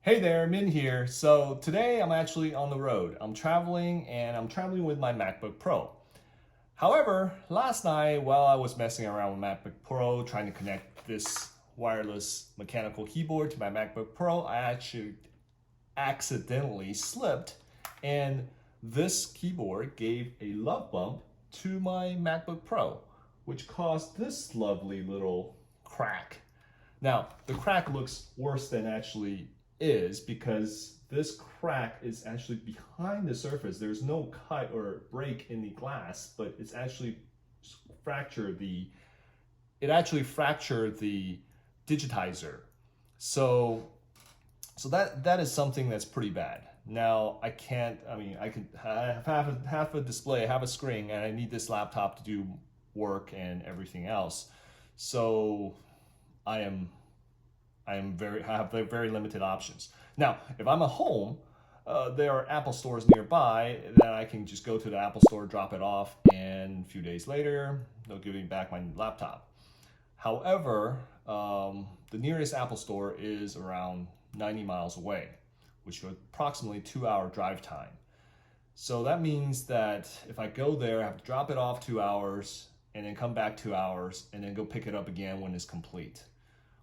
Hey there, Min here. So today I'm actually on the road. I'm traveling and I'm traveling with my MacBook Pro. However, last night while I was messing around with MacBook Pro trying to connect this wireless mechanical keyboard to my MacBook Pro, I actually accidentally slipped and this keyboard gave a love bump to my MacBook Pro, which caused this lovely little crack. Now, the crack looks worse than actually is because this crack is actually behind the surface. There's no cut or break in the glass, but it's actually fractured the digitizer. So that is something that's pretty bad. Now I can't. I have a display, I have a screen, and I need this laptop to do work and everything else. So I am I have very limited options. Now, if I'm at home, there are Apple stores nearby that I can just go to the Apple store, drop it off, and a few days later, they'll give me back my laptop. However, the nearest Apple store is around 90 miles away, which is approximately 2-hour drive time. So that means that if I go there, I have to drop it off 2 hours and then come back 2 hours and then go pick it up again when it's complete.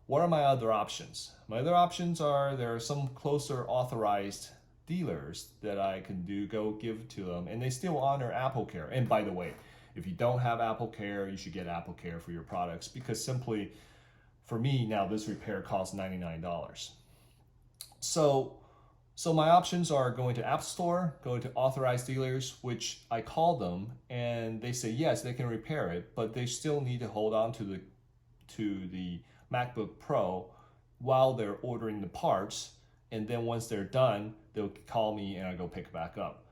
What are my other options? My other options are there are some closer authorized dealers that I can go give to them, and they still honor Apple Care. And by the way, if you don't have Apple Care, you should get Apple Care for your products because simply, for me now, this repair costs $99. So my options are going to App Store, going to authorized dealers, which I call them, and they say yes, they can repair it, but they still need to hold on to the MacBook Pro while they're ordering the parts, and then once they're done, they'll call me and I go pick it back up.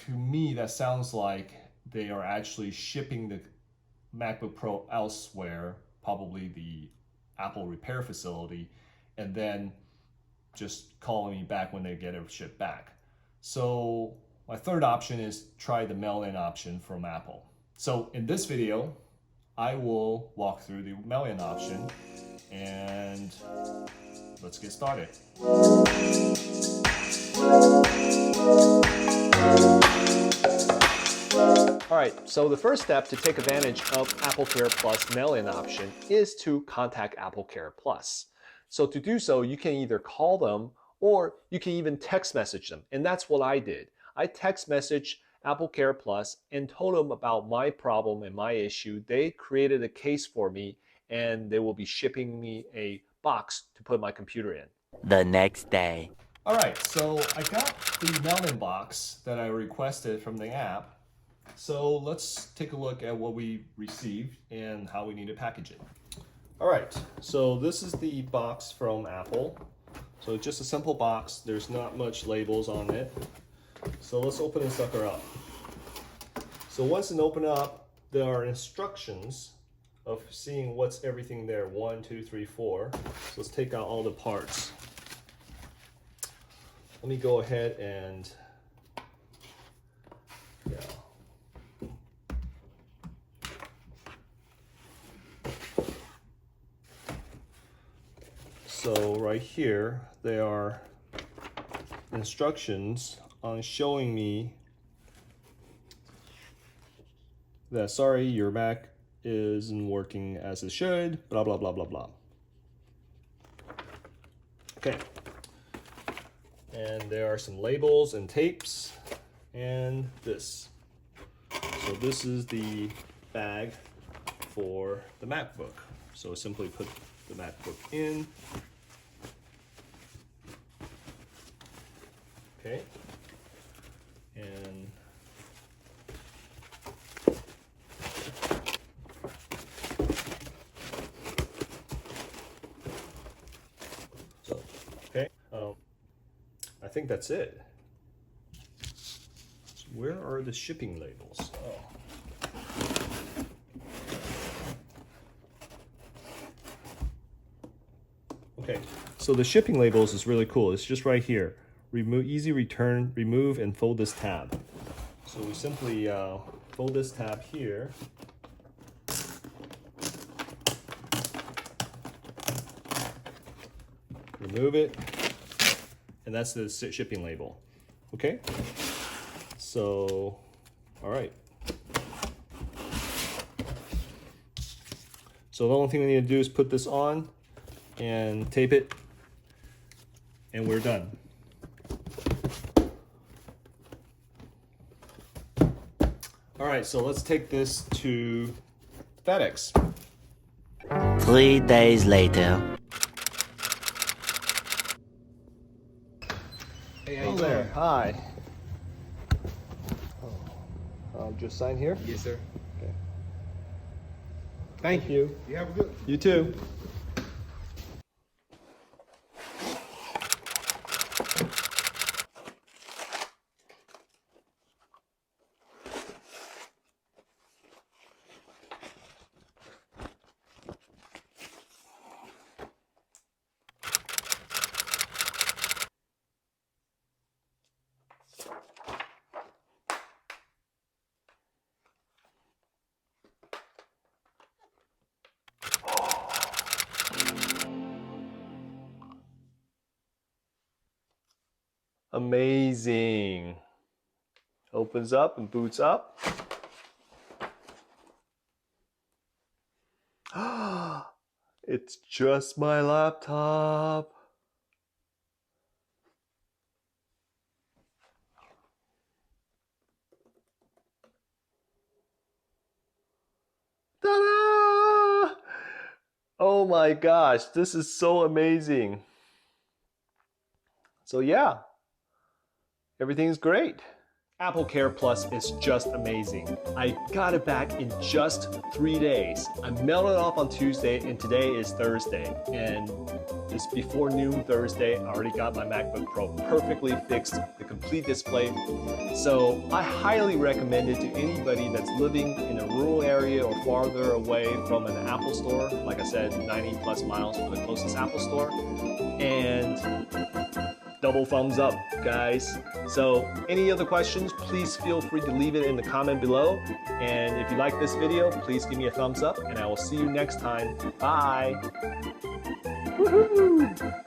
To me, that sounds like they are actually shipping the MacBook Pro elsewhere, probably the Apple repair facility, and then just calling me back when they get it shipped back. So my third option is try the mail-in option from Apple. So in this video, I will walk through the mail-in option and let's get started. All right, so the first step to take advantage of Apple Care Plus mail-in option is to contact Apple Care Plus. So to do so, you can either call them or you can even text message them. And that's what I did. I text messaged Apple Care Plus and told them about my problem and my issue. They created a case for me and they will be shipping me a box to put my computer in. The next day. All right, so I got the mail-in box that I requested from the app. So let's take a look at what we received and how we need to package it. All right, so this is the box from Apple. So just a simple box. There's not much labels on it. So let's open this sucker up. So once it opens up, there are instructions of seeing what's everything there. 1, 2, 3, 4. So let's take out all the parts. Let me go ahead and So right here, there are instructions on showing me that sorry, your Mac isn't working as it should, blah, blah, blah, blah, blah. Okay. And there are some labels and tapes and this. So this is the bag for the MacBook. So simply put the MacBook in. Okay, and so, okay, I think that's it. So where are the shipping labels? Oh. Okay, so the shipping labels is really cool. It's just right here. Remove, easy return, remove, and fold this tab. So we simply fold this tab here. Remove it, and that's the shipping label. Okay, so all right. So the only thing we need to do is put this on and tape it, and we're done. All right, so let's take this to FedEx. 3 days later. Hey, how you there? Hi. Just sign here? Yes, sir. Okay. Thank you. You have a good one. You too. Amazing. Opens up and boots up. It's just my laptop. Ta-da! Oh my gosh, this is so amazing. So yeah. Everything's great. Apple Care Plus is just amazing. I got it back in just 3 days. I mailed it off on Tuesday and today is Thursday. And this before noon Thursday, I already got my MacBook Pro perfectly fixed, the complete display. So I highly recommend it to anybody that's living in a rural area or farther away from an Apple store. Like I said, 90 plus miles from the closest Apple store. And double thumbs up, guys. So any other questions, please feel free to leave it in the comment below. And if you like this video, please give me a thumbs up and I will see you next time. Bye. Woohoo!